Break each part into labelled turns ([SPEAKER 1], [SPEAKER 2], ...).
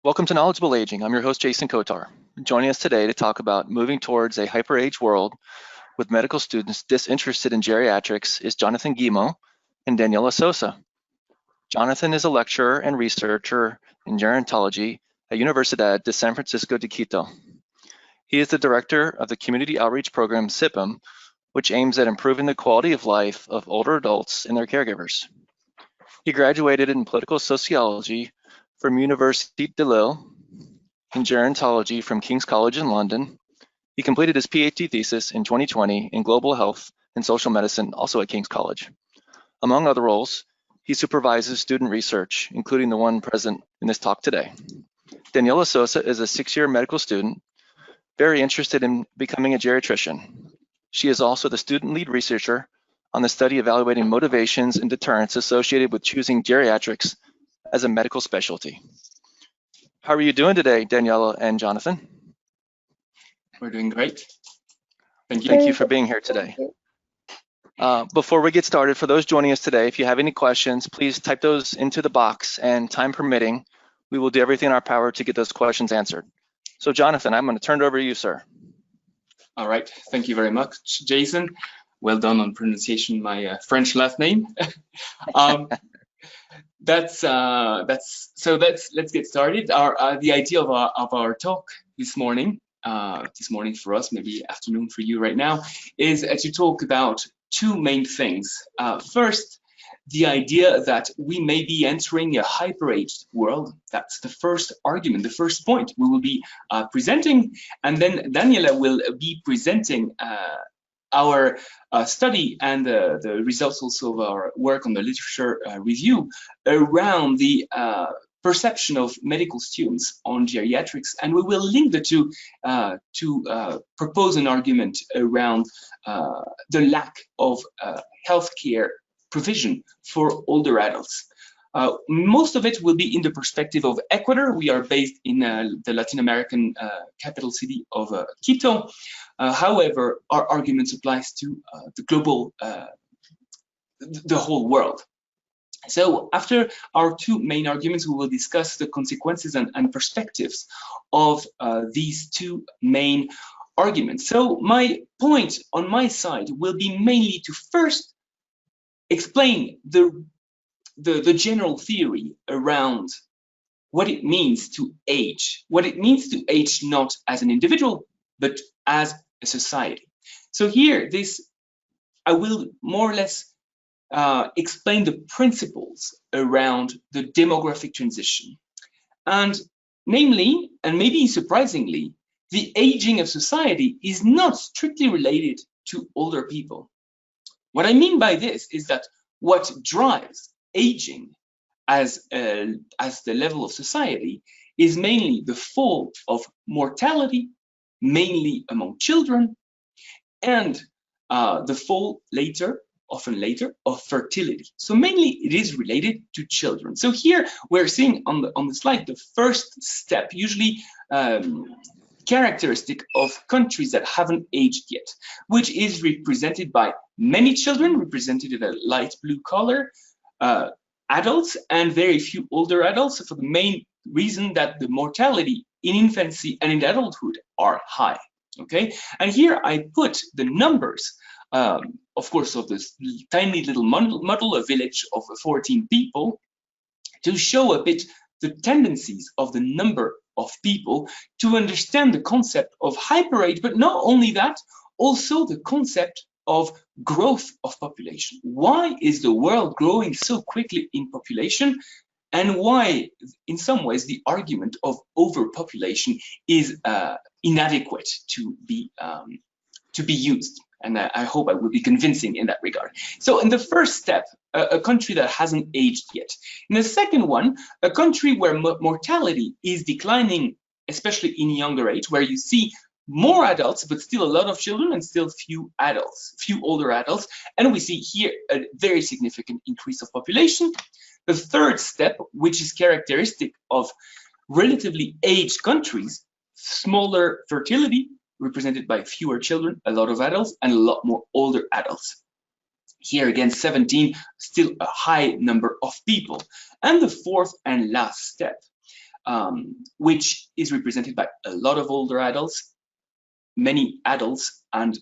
[SPEAKER 1] Welcome to Knowledgeable Aging. I'm your host, Jason Kotar. Joining us today to talk about moving towards a hyper-age world with medical students disinterested in geriatrics is Jonathan Guillemot and Daniela Sosa. Jonathan is a lecturer and researcher in gerontology at Universidad de San Francisco de Quito. He is the director of the community outreach program SIPAM, which aims at improving the quality of life of older adults and their caregivers. He graduated in political sociology from Université de Lille, in gerontology from King's College in London. He completed his PhD thesis in 2020 in global health and social medicine, also at King's College. Among other roles, he supervises student research, including the one present in this talk today. Daniela Sosa is a 6-year medical student, very interested in becoming a geriatrician. She is also the student lead researcher on the study evaluating motivations and deterrents associated with choosing geriatrics as a medical specialty. How are you doing today, Daniela and Jonathan?
[SPEAKER 2] We're doing great. Thank you.
[SPEAKER 1] Thank you for being here today. Before we get started, for those joining us today, if you have any questions, please type those into the box, and time permitting, we will do everything in our power to get those questions answered. So Jonathan, I'm going to turn it over to you, sir.
[SPEAKER 2] All right, thank you very much, Jason. Well done on pronunciation my French last name. Let's get started. The idea of our talk this morning for us, maybe afternoon for you right now, is to talk about two main things. First, the idea that we may be entering a hyper-aged world. That's the first argument, the first point we will be presenting, and then Daniela will be presenting our study and the results also of our work on the literature review around the perception of medical students on geriatrics, and we will link the two to propose an argument around the lack of healthcare provision for older adults. Most of it will be in the perspective of Ecuador. We are based in the Latin American capital city of Quito. However, our argument applies to the global, the whole world. So after our two main arguments, we will discuss the consequences and perspectives of these two main arguments. So my point on my side will be mainly to first explain the general theory around what it means to age, not as an individual, but as a society. So here, I will more or less explain the principles around the demographic transition. And namely, and maybe surprisingly, the aging of society is not strictly related to older people. What I mean by this is that what drives aging as the level of society is mainly the fall of mortality, mainly among children, and the fall often later, of fertility. So mainly it is related to children. So here we're seeing on the slide the first step, usually characteristic of countries that haven't aged yet, which is represented by many children, represented in a light blue color, adults, and very few older adults, for the main reason that the mortality in infancy and in adulthood are high. Okay, and here I put the numbers, of course, of this tiny little model, a village of 14 people, to show a bit the tendencies of the number of people, to understand the concept of hyperage, but not only that, also the concept of growth of population. Why is the world growing so quickly in population, and why, in some ways, the argument of overpopulation is inadequate to be used? And I hope I will be convincing in that regard. So in the first step, a country that hasn't aged yet. In the second one, a country where mortality is declining, especially in younger age, where you see more adults, but still a lot of children and still few older adults. And we see here a very significant increase of population. The third step, which is characteristic of relatively aged countries, smaller fertility, represented by fewer children, a lot of adults, and a lot more older adults. Here again, 17, still a high number of people. And the fourth and last step, which is represented by a lot of older adults, many adults, and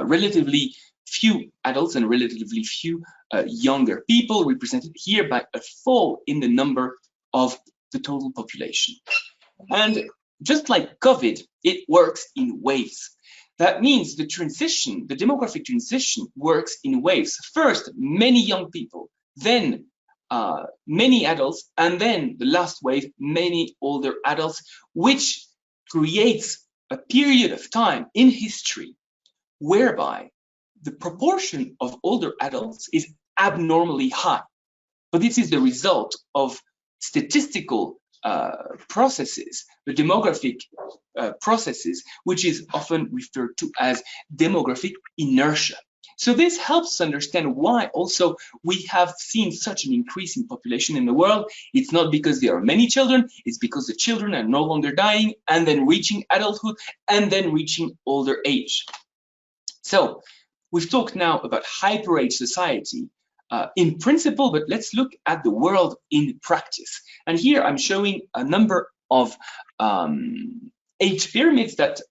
[SPEAKER 2] relatively few adults and relatively few younger people, represented here by a fall in the number of the total population. And just like COVID, it works in waves. That means the transition, the demographic transition, works in waves. First, many young people, then many adults, and then the last wave, many older adults, which creates a period of time in history whereby the proportion of older adults is abnormally high. But this is the result of statistical processes, the demographic processes, which is often referred to as demographic inertia. So this helps understand why also we have seen such an increase in population in the world. It's not because there are many children, it's because the children are no longer dying and then reaching adulthood and then reaching older age. So we've talked now about hyperaged society in principle, but let's look at the world in practice. And here I'm showing a number of age pyramids that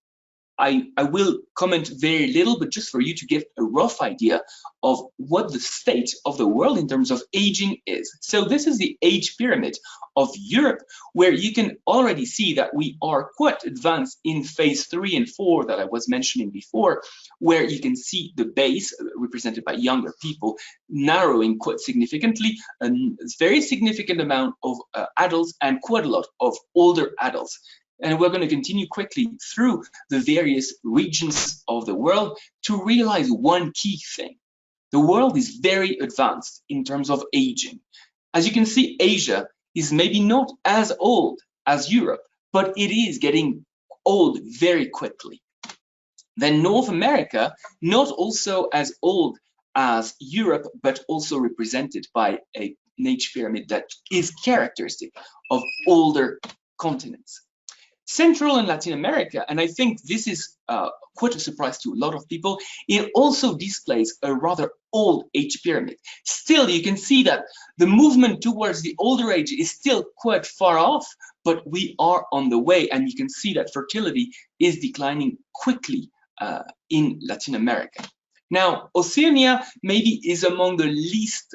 [SPEAKER 2] I will comment very little, but just for you to get a rough idea of what the state of the world in terms of aging is. So this is the age pyramid of Europe, where you can already see that we are quite advanced in phase 3 and 4 that I was mentioning before, where you can see the base represented by younger people narrowing quite significantly, a very significant amount of adults and quite a lot of older adults. And we're going to continue quickly through the various regions of the world to realize one key thing. The world is very advanced in terms of aging. As you can see, Asia is maybe not as old as Europe, but it is getting old very quickly. Then North America, not also as old as Europe, but also represented by an age pyramid that is characteristic of older continents. Central and Latin America, and I think this is quite a surprise to a lot of people, it also displays a rather old age pyramid. Still, you can see that the movement towards the older age is still quite far off, but we are on the way, and you can see that fertility is declining quickly in Latin America. Now, Oceania maybe is among the least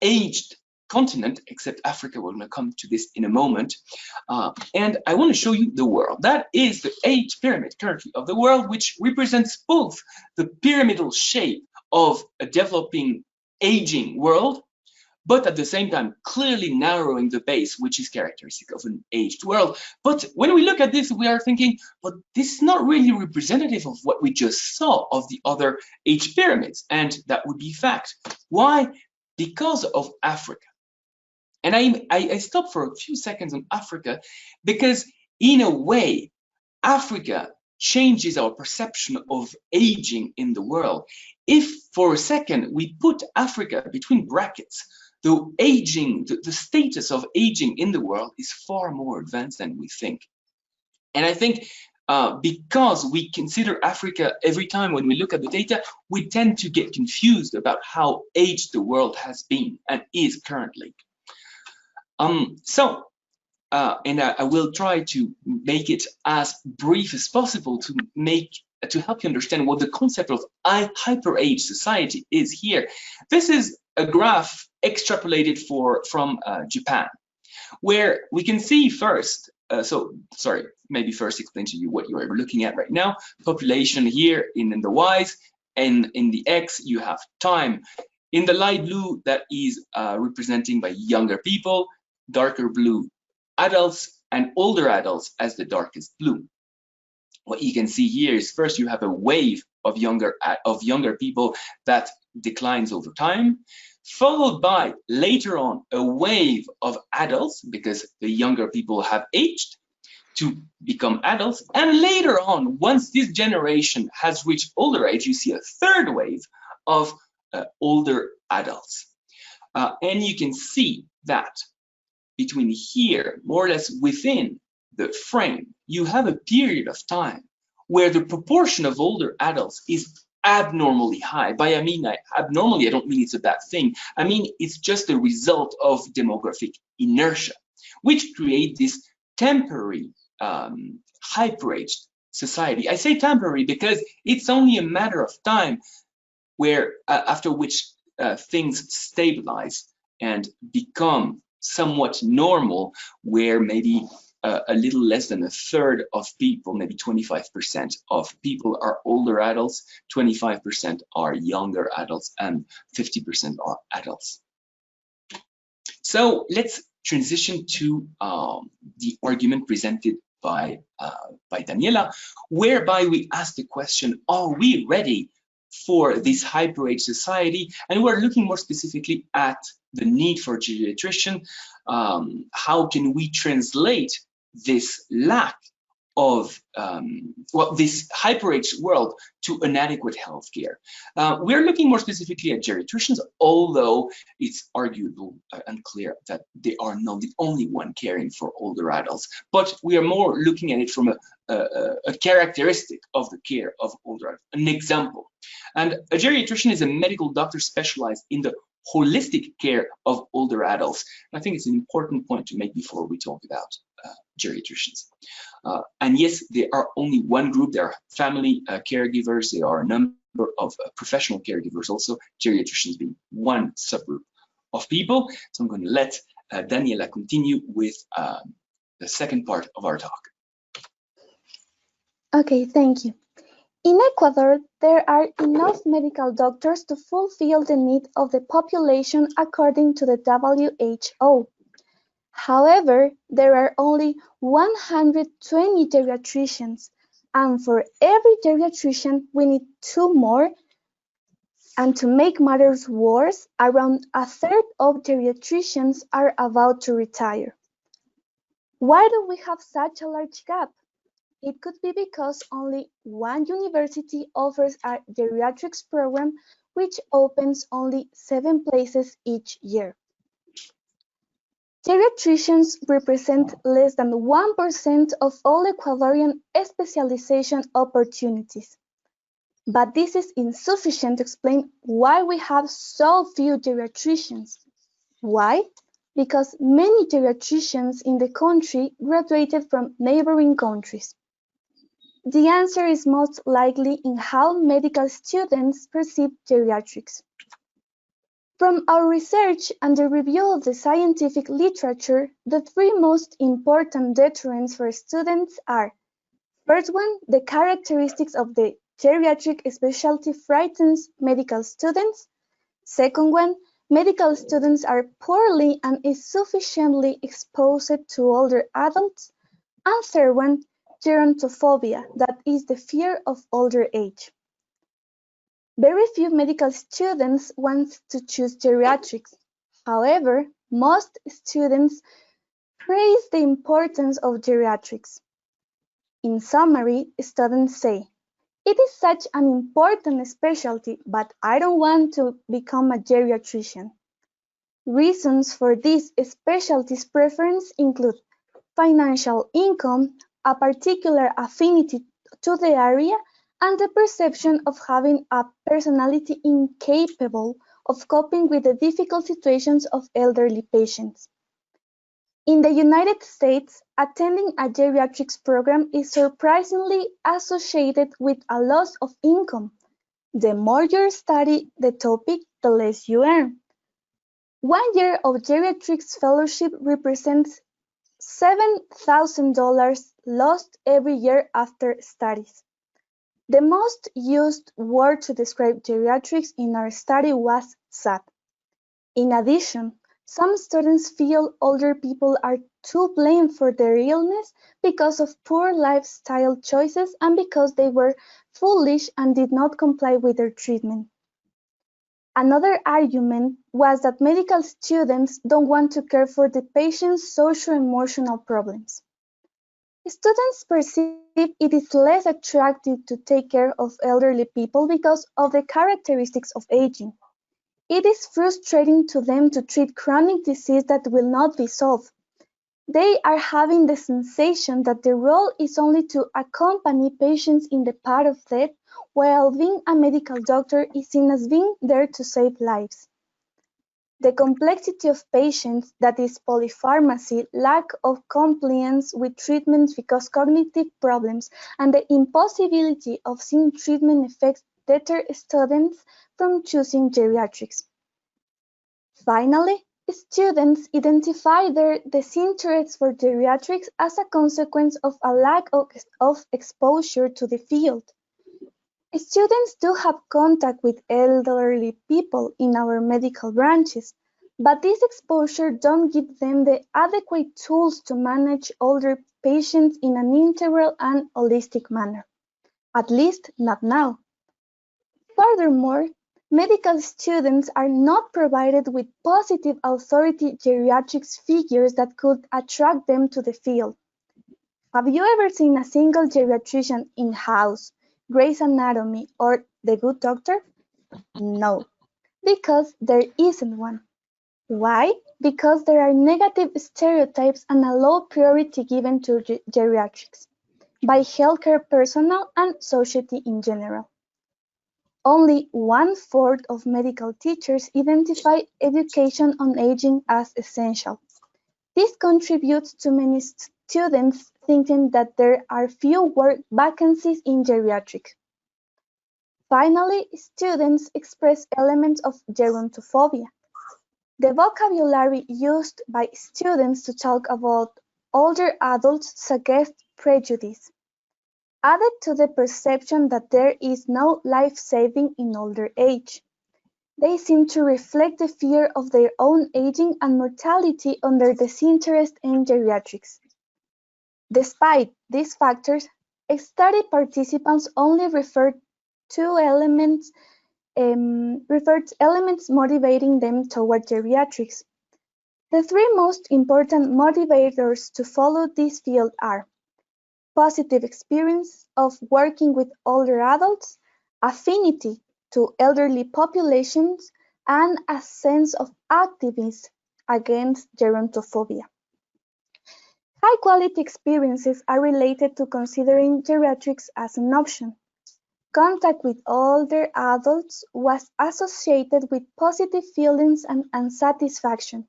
[SPEAKER 2] aged continent, except Africa. We're going to come to this in a moment. And I want to show you the world. That is the age pyramid currently of the world, which represents both the pyramidal shape of a developing, aging world, but at the same time clearly narrowing the base, which is characteristic of an aged world. But when we look at this, we are thinking, but this is not really representative of what we just saw of the other age pyramids, and that would be fact. Why? Because of Africa. And I stop for a few seconds on Africa because, in a way, Africa changes our perception of aging in the world. If for a second we put Africa between brackets, the status of aging in the world is far more advanced than we think. And I think because we consider Africa every time when we look at the data, we tend to get confused about how aged the world has been and is currently. And I will try to make it as brief as possible to help you understand what the concept of hyperaged society is here. This is a graph extrapolated from Japan, where we can see first, maybe first explain to you what you are looking at right now. Population here in the Y's, and in the X you have time. In the light blue, that is representing by younger people, darker blue adults, and older adults as the darkest blue. What you can see here is first you have a wave of younger people that declines over time, followed by later on a wave of adults because the younger people have aged to become adults, and later on, once this generation has reached older age, you see a third wave of older adults. And you can see that between here, more or less within the frame, you have a period of time where the proportion of older adults is abnormally high. By abnormally, I don't mean it's a bad thing. I mean, it's just a result of demographic inertia, which create this temporary hyperaged society. I say temporary because it's only a matter of time where after which things stabilize and become somewhat normal, where maybe a little less than a third of people, maybe 25% of people are older adults, 25% are younger adults, and 50% are adults. So let's transition to the argument presented by Daniela, whereby we ask the question, are we ready for this hyperaged society? And we're looking more specifically at the need for geriatrician. How can we translate this lack of, this hyperaged world to inadequate healthcare? We're looking more specifically at geriatricians, although it's arguable and clear that they are not the only one caring for older adults, but we are more looking at it from a characteristic of the care of older adults, an example. And a geriatrician is a medical doctor specialized in the holistic care of older adults. I think it's an important point to make before we talk about geriatricians. And yes, there are only one group. There are family caregivers. There are a number of professional caregivers also, geriatricians being one subgroup of people. So I'm going to let Daniela continue with the second part of our talk.
[SPEAKER 3] Okay, thank you. In Ecuador, there are enough medical doctors to fulfill the need of the population according to the WHO. However, there are only 120 geriatricians, and for every geriatrician, we need 2 more. And to make matters worse, around a third of geriatricians are about to retire. Why do we have such a large gap? It could be because only one university offers a geriatrics program, which opens only 7 places each year. Geriatricians represent less than 1% of all Ecuadorian specialization opportunities. But this is insufficient to explain why we have so few geriatricians. Why? Because many geriatricians in the country graduated from neighboring countries. The answer is most likely in how medical students perceive geriatrics. From our research and the review of the scientific literature, the 3 most important deterrents for students are: first one, the characteristics of the geriatric specialty frightens medical students. Second one, medical students are poorly and insufficiently exposed to older adults. And third one, gerontophobia, that is the fear of older age. Very few medical students want to choose geriatrics. However, most students praise the importance of geriatrics. In summary, students say, "It is such an important specialty, but I don't want to become a geriatrician." Reasons for this specialty's preference include financial income, a particular affinity to the area, and the perception of having a personality incapable of coping with the difficult situations of elderly patients. In the United States, attending a geriatrics program is surprisingly associated with a loss of income. The more you study the topic, the less you earn. 1 year of geriatrics fellowship represents $7,000 lost every year after studies. The most used word to describe geriatrics in our study was sad. In addition, some students feel older people are to blame for their illness because of poor lifestyle choices and because they were foolish and did not comply with their treatment. Another argument was that medical students don't want to care for the patient's social-emotional problems. Students perceive it is less attractive to take care of elderly people because of the characteristics of aging. It is frustrating to them to treat chronic disease that will not be solved. They are having the sensation that their role is only to accompany patients in the path of death while being a medical doctor is seen as being there to save lives. The complexity of patients, that is polypharmacy, lack of compliance with treatments because cognitive problems, and the impossibility of seeing treatment effects deter students from choosing geriatrics. Finally, students identify their disinterest for geriatrics as a consequence of a lack of exposure to the field. Students do have contact with elderly people in our medical branches, but this exposure don't give them the adequate tools to manage older patients in an integral and holistic manner, at least not now. Furthermore, medical students are not provided with positive authority geriatrics figures that could attract them to the field. Have you ever seen a single geriatrician in-house, Grey's Anatomy, or The Good Doctor? No, because there isn't one. Why? Because there are negative stereotypes and a low priority given to geriatrics by healthcare personnel and society in general. Only 1/4 of medical teachers identify education on aging as essential. This contributes to many students thinking that there are few work vacancies in geriatrics. Finally, students express elements of gerontophobia. The vocabulary used by students to talk about older adults suggests prejudice, added to the perception that there is no life-saving in older age. They seem to reflect the fear of their own aging and mortality on their disinterest in geriatrics. Despite these factors, study participants only referred elements motivating them toward geriatrics. The three most important motivators to follow this field are positive experience of working with older adults, affinity to elderly populations, and a sense of activism against gerontophobia. High-quality experiences are related to considering geriatrics as an option. Contact with older adults was associated with positive feelings and satisfaction.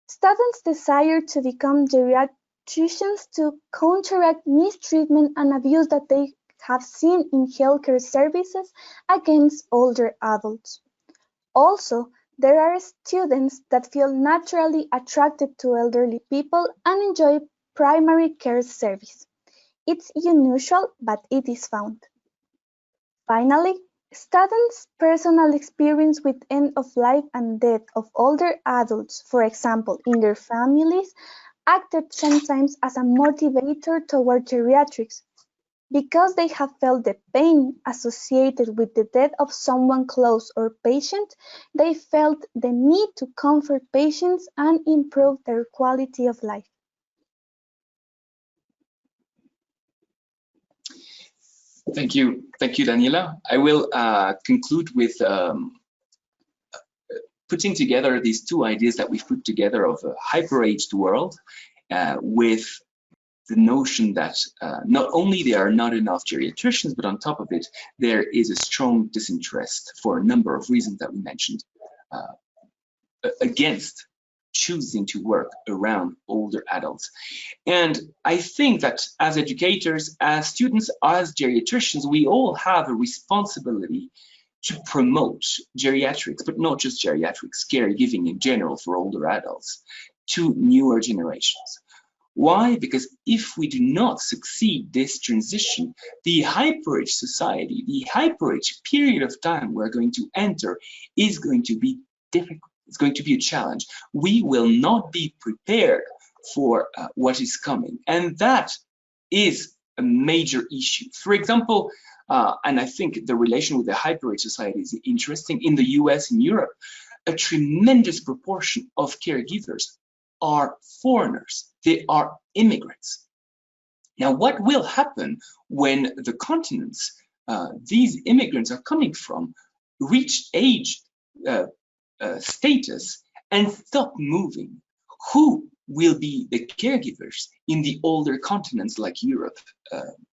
[SPEAKER 3] Students desire to become geriatricians to counteract mistreatment and abuse that they have seen in healthcare services against older adults. Also, there are students that feel naturally attracted to elderly people and enjoy primary care service. It's unusual, but it is found. Finally, students' personal experience with end of life and death of older adults, for example, in their families, acted sometimes as a motivator toward geriatrics. Because they have felt the pain associated with the death of someone close or patient, they felt the need to comfort patients and improve their quality of life.
[SPEAKER 2] Thank you, Daniela. I will conclude with putting together these two ideas that we've put together of a hyperaged world with the notion that not only there are not enough geriatricians, but on top of it, there is a strong disinterest for a number of reasons that we mentioned against choosing to work around older adults. And I think that as educators, as students, as geriatricians, we all have a responsibility to promote geriatrics, but not just geriatrics, caregiving in general for older adults, to newer generations. Why? Because if we do not succeed this transition, the hyperaged society, the hyperaged period of time we're going to enter is going to be difficult. It's going to be a challenge. We will not be prepared for what is coming. And that is a major issue. For example, and I think the relation with the hyperaged society is interesting. In the US and Europe, a tremendous proportion of caregivers are foreigners. They are immigrants. Now, what will happen when the continents these immigrants are coming from reach age status and stop moving? Who will be the caregivers in the older continents like Europe,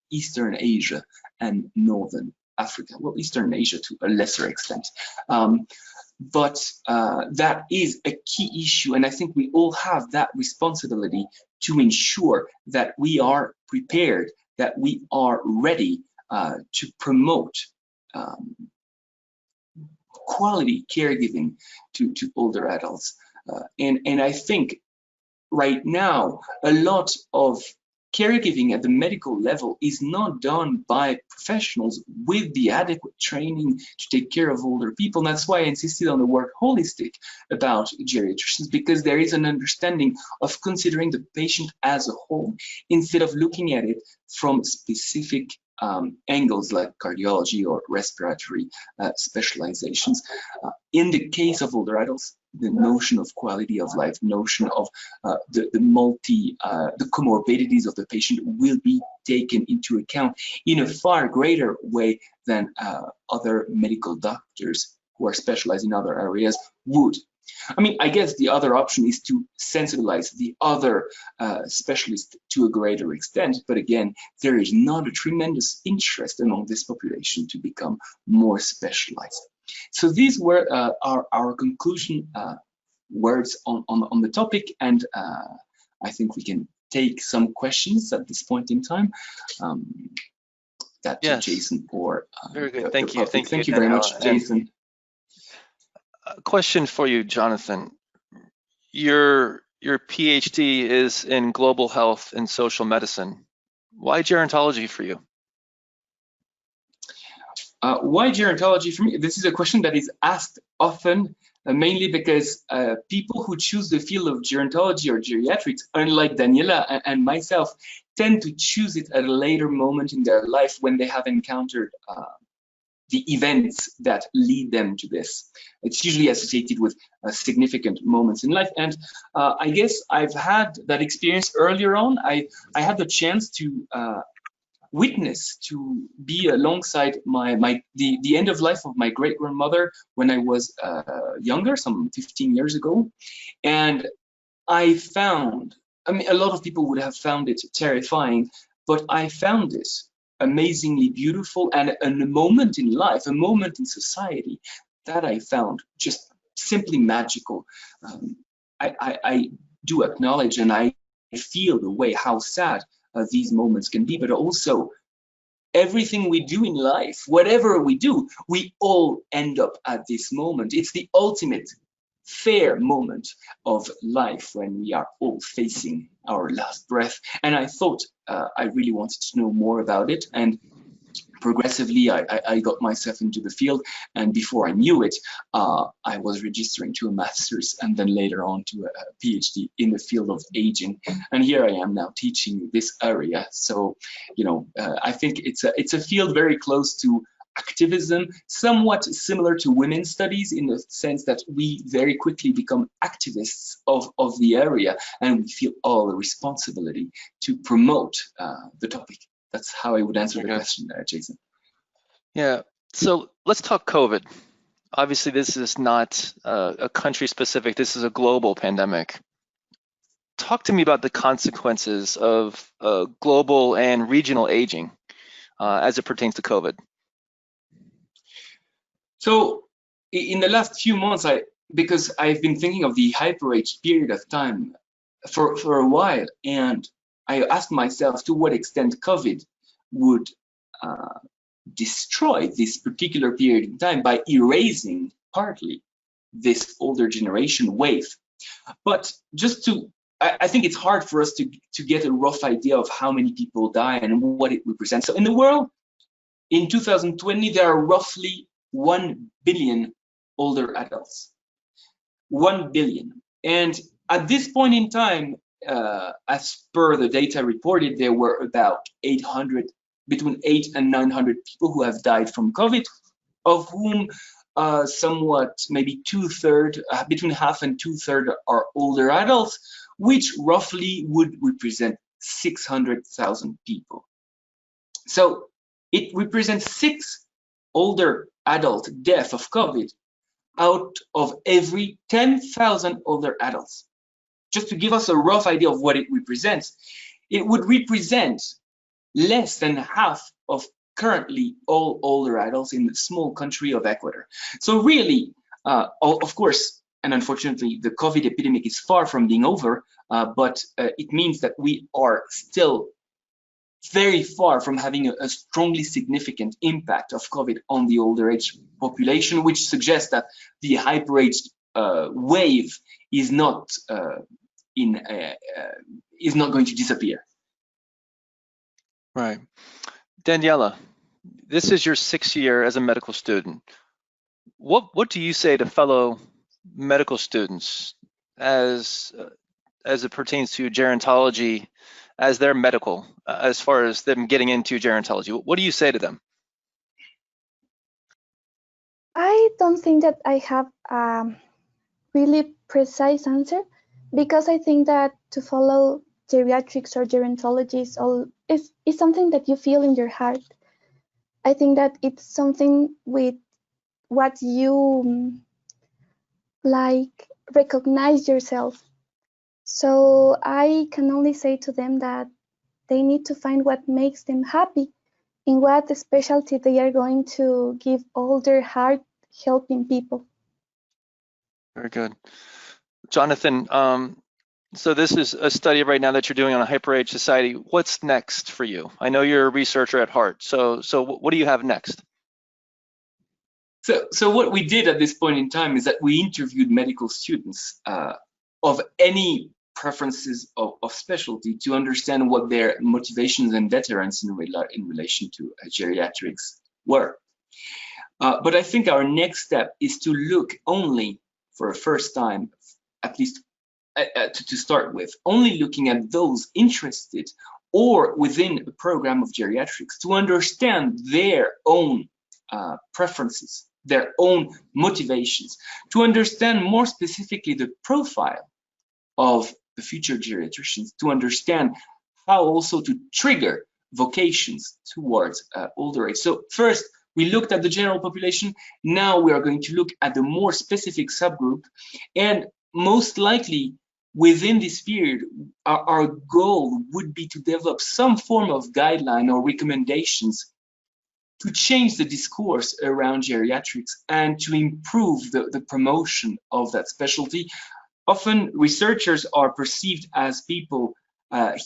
[SPEAKER 2] Eastern Asia, and Northern Africa, well, Eastern Asia to a lesser extent. But that is a key issue, and I think we all have that responsibility to ensure that we are prepared, that we are ready to promote quality caregiving to older adults. And I think right now, a lot of caregiving at the medical level is not done by professionals with the adequate training to take care of older people. And that's why I insisted on the word holistic about geriatricians, because there is an understanding of considering the patient as a whole instead of looking at it from specific angles like cardiology or respiratory specializations. In the case of older adults, the notion of quality of life, notion of the comorbidities of the patient will be taken into account in a far greater way than other medical doctors who are specialized in other areas would. I mean, I guess the other option is to sensibilize the other specialists to a greater extent, but again, there is not a tremendous interest among this population to become more specialized. So these were our conclusion words on the topic, and I think we can take some questions at this point in time.
[SPEAKER 1] Yes.
[SPEAKER 2] Jason or
[SPEAKER 1] very good. Thank you.
[SPEAKER 2] Thank you very much, Jason.
[SPEAKER 1] A question for you, Jonathan. Your PhD is in global health and social medicine. Why gerontology for you?
[SPEAKER 2] Why gerontology for me? This is a question that is asked often, mainly because people who choose the field of gerontology or geriatrics, unlike Daniela and myself, tend to choose it at a later moment in their life when they have encountered the events that lead them to this. It's usually associated with significant moments in life. And I guess I've had that experience earlier on. I had the chance to witness, to be alongside the end of life of my great-grandmother when I was younger, some 15 years ago. And I found, I mean, a lot of people would have found it terrifying, but I found it amazingly beautiful and a moment in life, a moment in society that I found just simply magical. I do acknowledge and I feel the way how sad these moments can be, but also everything we do in life, whatever we do, we all end up at this moment. It's the ultimate fair moment of life when we are all facing our last breath. And I thought I really wanted to know more about it, and progressively I got myself into the field, and before I knew it, I was registering to a master's and then later on to a PhD in the field of aging, and here I am now teaching this area. So, you know, I think it's a field very close to activism, somewhat similar to women's studies in the sense that we very quickly become activists of the area, and we feel all the responsibility to promote the topic. That's how I would answer the question, Jason.
[SPEAKER 1] Yeah, so let's talk COVID. Obviously, this is not a country specific, this is a global pandemic. Talk to me about the consequences of global and regional aging as it pertains to COVID.
[SPEAKER 2] So in the last few months, because I've been thinking of the hyperaged period of time for a while, and I asked myself to what extent COVID would destroy this particular period in time by erasing partly this older generation wave. But just to, I think it's hard for us to get a rough idea of how many people die and what it represents. So in the world, in 2020, there are roughly 1 billion older adults. 1 billion. And at this point in time, as per the data reported, there were about between 800 and 900 people who have died from COVID, of whom somewhat maybe between half and two-thirds are older adults, which roughly would represent 600,000 people. So it represents 6 older adult deaths of COVID out of every 10,000 older adults. Just to give us a rough idea of what it represents, it would represent less than half of currently all older adults in the small country of Ecuador. So really, of course, and unfortunately, the COVID epidemic is far from being over, but it means that we are still very far from having a strongly significant impact of COVID on the older age population, which suggests that the hyperaged wave is not going to disappear.
[SPEAKER 1] Right. Daniela, this is your 6th year as a medical student. What do you say to fellow medical students as it pertains to gerontology, as they're medical, as far as them getting into gerontology? What do you say to them?
[SPEAKER 3] I don't think that I have a really precise answer, because I think that to follow geriatrics or gerontology is something that you feel in your heart. I think that it's something with what you like recognize yourself. So I can only say to them that they need to find what makes them happy, in what specialty they are going to give all their heart helping people.
[SPEAKER 1] Very good. Jonathan, so this is a study right now that you're doing on a hyperage society. What's next for you? I know you're a researcher at heart, so what do you have next?
[SPEAKER 2] So what we did at this point in time is that we interviewed medical students of any preferences of specialty to understand what their motivations and deterrents in relation to geriatrics were. But I think our next step is to look only, for a first time, at least to start with, only looking at those interested or within a program of geriatrics to understand their own preferences, their own motivations, to understand more specifically the profile of the future geriatricians, to understand how also to trigger vocations towards older age. So first, we looked at the general population. Now we are going to look at the more specific subgroup, and most likely within this period, our goal would be to develop some form of guideline or recommendations to change the discourse around geriatrics and to improve the promotion of that specialty. Often researchers are perceived as people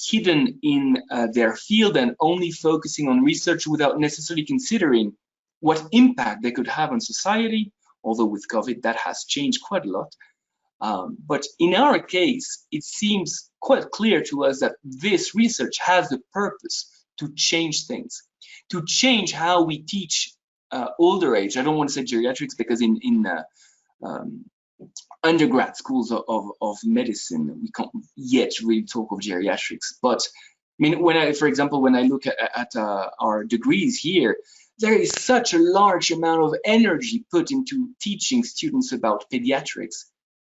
[SPEAKER 2] hidden in their field and only focusing on research without necessarily considering what impact they could have on society, although with COVID that has changed quite a lot. But in our case, it seems quite clear to us that this research has the purpose to change things, to change how we teach older age. I don't want to say geriatrics because in undergrad schools of medicine, we can't yet really talk of geriatrics. But I mean, for example, when I look at our degrees here, there is such a large amount of energy put into teaching students about pediatrics,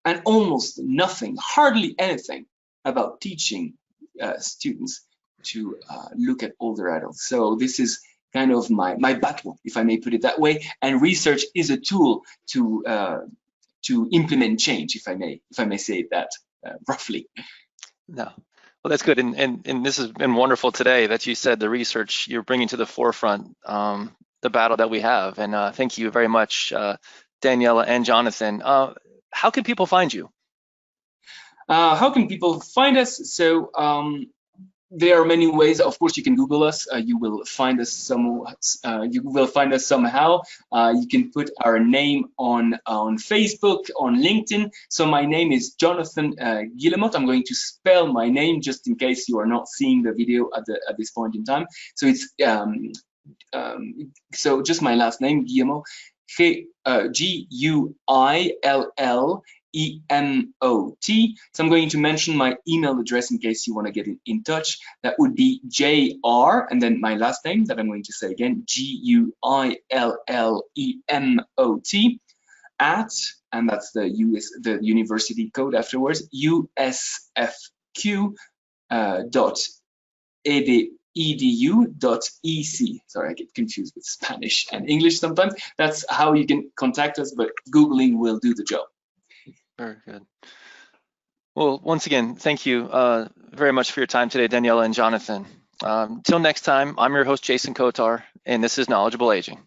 [SPEAKER 2] and almost nothing, hardly anything about teaching students to look at older adults. So this is kind of my battle, if I may put it that way. And research is a tool to implement change, if I may say it that roughly.
[SPEAKER 1] No. Well, that's good, and this has been wonderful today that you said the research you're bringing to the forefront, the battle that we have, and thank you very much, Daniela and Jonathan. How can people find you?
[SPEAKER 2] How can people find us? So there are many ways. Of course, you can Google us. You will find us somehow. You can put our name on Facebook, on LinkedIn. So my name is Jonathan Guillemot. I'm going to spell my name just in case you are not seeing the video at this point in time. So it's so just my last name, Guillemot, G-U-I-L-L-E-M-O-T. So I'm going to mention my email address in case you want to get in touch. That would be JR, and then my last name that I'm going to say again, G-U-I-L-L-E-M-O-T, at, and that's the university code afterwards, USFQ edu.ec. Sorry, I get confused with Spanish and English sometimes. That's how you can contact us, but Googling will do the job.
[SPEAKER 1] Very good. Well, once again, thank you very much for your time today, Daniela and Jonathan. Till next time, I'm your host, Jason Kotar, and this is knowledgeable aging.